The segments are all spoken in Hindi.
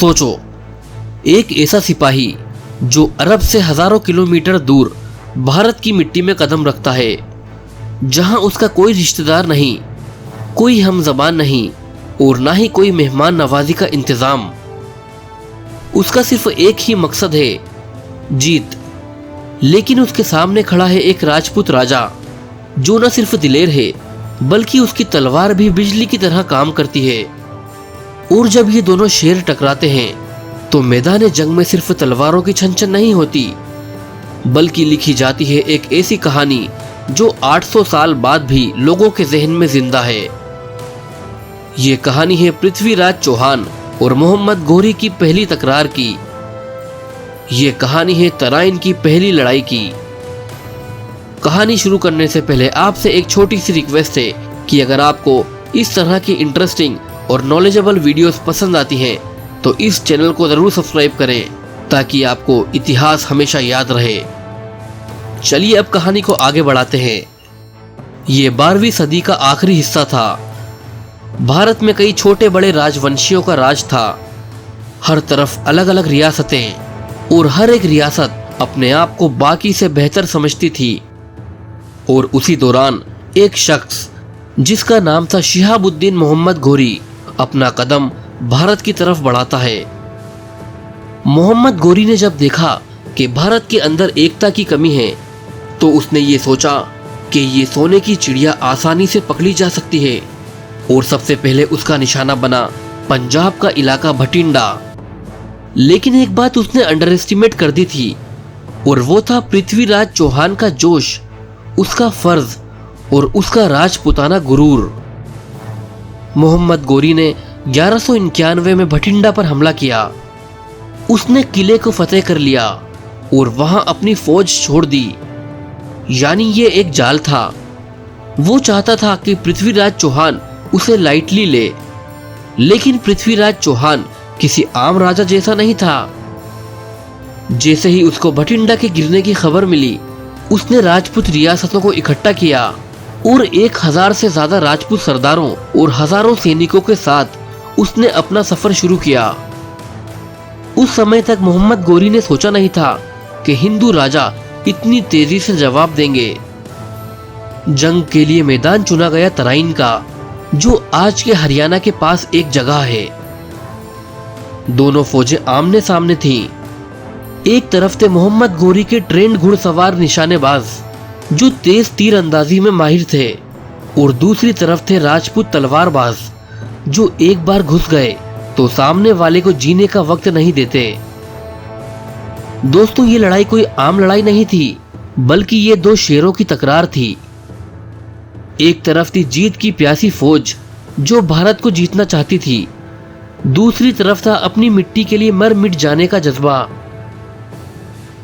सोचो, एक ऐसा सिपाही जो अरब से हजारों किलोमीटर दूर भारत की मिट्टी में कदम रखता है, जहां उसका कोई रिश्तेदार नहीं, कोई हमजबान नहीं और ना ही कोई मेहमान नवाजी का इंतजाम। उसका सिर्फ एक ही मकसद है, जीत। लेकिन उसके सामने खड़ा है एक राजपूत राजा जो न सिर्फ दिलेर है बल्कि उसकी तलवार भी बिजली की तरह काम करती है। और जब ये दोनों शेर टकराते हैं तो मैदान जंग में सिर्फ तलवारों की छनछन नहीं होती, बल्कि लिखी जाती है एक ऐसी कहानी जो 800 साल बाद भी लोगों के जहन में जिंदा है। ये कहानी है पृथ्वीराज चौहान और मोहम्मद घोरी की पहली तकरार की। ये कहानी है तराइन की पहली लड़ाई की। कहानी शुरू करने से पहले आपसे एक छोटी सी रिक्वेस्ट है कि अगर आपको इस तरह की इंटरेस्टिंग और नॉलेजेबल वीडियोस पसंद आती हैं तो इस चैनल को जरूर सब्सक्राइब करें ताकि आपको इतिहास हमेशा याद रहे। चलिए अब कहानी को आगे बढ़ाते हैं। ये 12वीं सदी का आखिरी हिस्सा था। भारत में कई छोटे बड़े राजवंशियों का राज था। हर तरफ अलग अलग रियासतें और हर एक रियासत अपने आप को बाकी से बेहतर समझती थी। और उसी दौरान एक शख्स जिसका नाम था शिहाबुद्दीन मोहम्मद घोरी अपना कदम भारत की तरफ बढ़ाता है। मोहम्मद घोरी ने जब देखा कि भारत के अंदर एकता की कमी है तो उसने ये सोचा कि ये सोने की चिड़िया आसानी से पकड़ी जा सकती है और सबसे पहले उसका निशाना बना पंजाब का इलाका भटिंडा। लेकिन एक बात उसने अंडर एस्टिमेट कर दी थी और वो था पृथ्वीराज चौहान का जोश, उसका फर्ज और उसका राजपुताना गुरूर। मोहम्मद घोरी ने 1191 में भटिंडा पर हमला किया। उसने किले को फतेह कर लिया और वहां अपनी फौज छोड़ दी। यानी ये एक जाल था। वो चाहता था कि पृथ्वीराज चौहान उसे लाइटली ले, लेकिन पृथ्वीराज चौहान किसी आम राजा जैसा नहीं था। जैसे ही उसको भटिंडा के गिरने की खबर मिली, उसने राजपूत रियासतों को इकट्ठा किया और 1000 से ज्यादा राजपूत सरदारों और हजारों सैनिकों के साथ उसने अपना सफर शुरू किया। उस समय तक मोहम्मद घोरी ने सोचा नहीं था कि हिंदू राजा इतनी तेजी से जवाब देंगे। जंग के लिए मैदान चुना गया तराइन का, जो आज के हरियाणा के पास एक जगह है। दोनों फौजें आमने सामने थीं। एक तरफ थे मोहम्मद घोरी के ट्रेंड घुड़सवार निशानेबाज जो तेज तीर अंदाजी में माहिर थे, और दूसरी तरफ थे राजपूत तलवारबाज जो एक बार घुस गए तो सामने वाले को जीने का वक्त नहीं देते। दोस्तों, ये लड़ाई कोई आम लड़ाई नहीं थी, बल्कि ये दो शेरों की तकरार थी। एक तरफ थी जीत की प्यासी फौज जो भारत को जीतना चाहती थी, दूसरी तरफ था अपनी मिट्टी के लिए मर मिट जाने का जज्बा।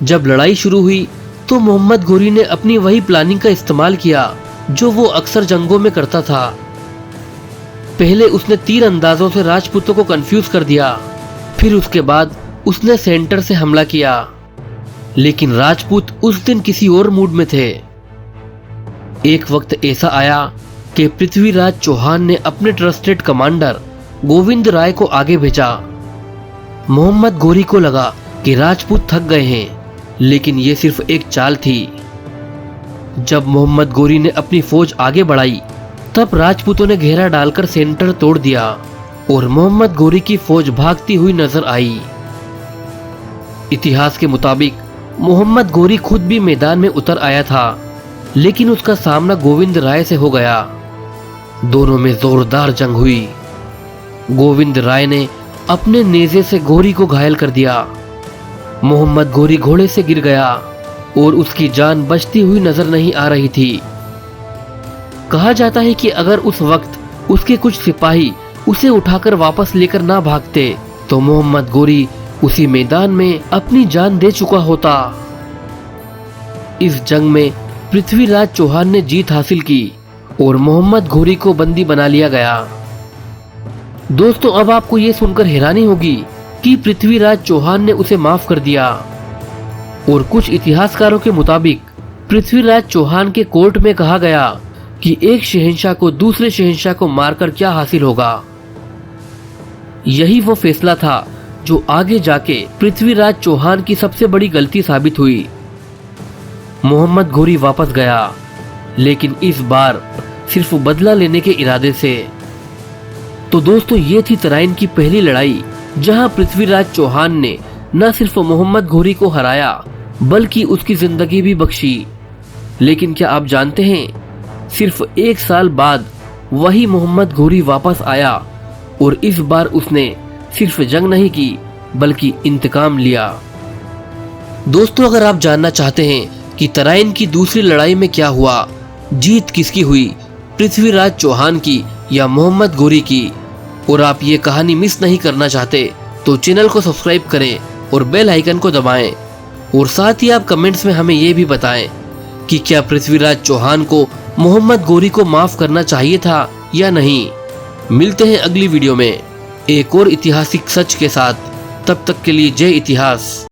जब लड़ाई शुरू हुई तो मोहम्मद घोरी ने अपनी वही प्लानिंग का इस्तेमाल किया जो वो अक्सर जंगों में करता था। पहले उसने तीर अंदाजों से राजपूतों को कंफ्यूज कर दिया, फिर उसके बाद उसने सेंटर से हमला किया। लेकिन राजपूत उस दिन किसी और मूड में थे। एक वक्त ऐसा आया कि पृथ्वीराज चौहान ने अपने ट्रस्टेड कमांडर गोविंद राय को आगे भेजा। मोहम्मद घोरी को लगा कि राजपूत थक गए हैं, लेकिन यह सिर्फ एक चाल थी। जब मोहम्मद घोरी ने अपनी फौज आगे बढ़ाई तब राजपूतों ने घेरा डालकर सेंटर तोड़ दिया और मोहम्मद घोरी की फौज भागती हुई नजर आई। इतिहास के मुताबिक मोहम्मद घोरी खुद भी मैदान में उतर आया था, लेकिन उसका सामना गोविंद राय से हो गया। दोनों में जोरदार जंग हुई। गोविंद राय ने अपने नेज़े से घोरी को घायल कर दिया। मोहम्मद घोरी घोड़े से गिर गया और उसकी जान बचती हुई नजर नहीं आ रही थी। कहा जाता है कि अगर उस वक्त उसके कुछ सिपाही उसे उठाकर वापस लेकर ना भागते तो मोहम्मद घोरी उसी मैदान में अपनी जान दे चुका होता। इस जंग में पृथ्वीराज चौहान ने जीत हासिल की और मोहम्मद घोरी को बंदी बना लिया गया। दोस्तों, अब आपको ये सुनकर हैरानी होगी कि पृथ्वीराज चौहान ने उसे माफ कर दिया। और कुछ इतिहासकारों के मुताबिक पृथ्वीराज चौहान के कोर्ट में कहा गया कि एक शहंशाह को दूसरे शहंशाह को मारकर क्या हासिल होगा। यही वो फैसला था जो आगे जाके पृथ्वीराज चौहान की सबसे बड़ी गलती साबित हुई। मोहम्मद घोरी वापस गया, लेकिन इस बार सिर्फ बदला लेने के इरादे से। तो दोस्तों, ये थी तराइन की पहली लड़ाई, जहां पृथ्वीराज चौहान ने न सिर्फ मोहम्मद घोरी को हराया बल्कि उसकी जिंदगी भी बख्शी। लेकिन क्या आप जानते हैं, सिर्फ 1 साल बाद वही मोहम्मद घोरी वापस आया और इस बार उसने सिर्फ जंग नहीं की बल्कि इंतकाम लिया। दोस्तों, अगर आप जानना चाहते हैं कि तराइन की दूसरी लड़ाई में क्या हुआ, जीत किसकी हुई, पृथ्वीराज चौहान की या मोहम्मद घोरी की, और आप ये कहानी मिस नहीं करना चाहते, तो चैनल को सब्सक्राइब करें और बेल आइकन को दबाएं। और साथ ही आप कमेंट्स में हमें ये भी बताएं कि क्या पृथ्वीराज चौहान को मोहम्मद घोरी को माफ करना चाहिए था या नहीं। मिलते हैं अगली वीडियो में एक और ऐतिहासिक सच के साथ। तब तक के लिए जय इतिहास।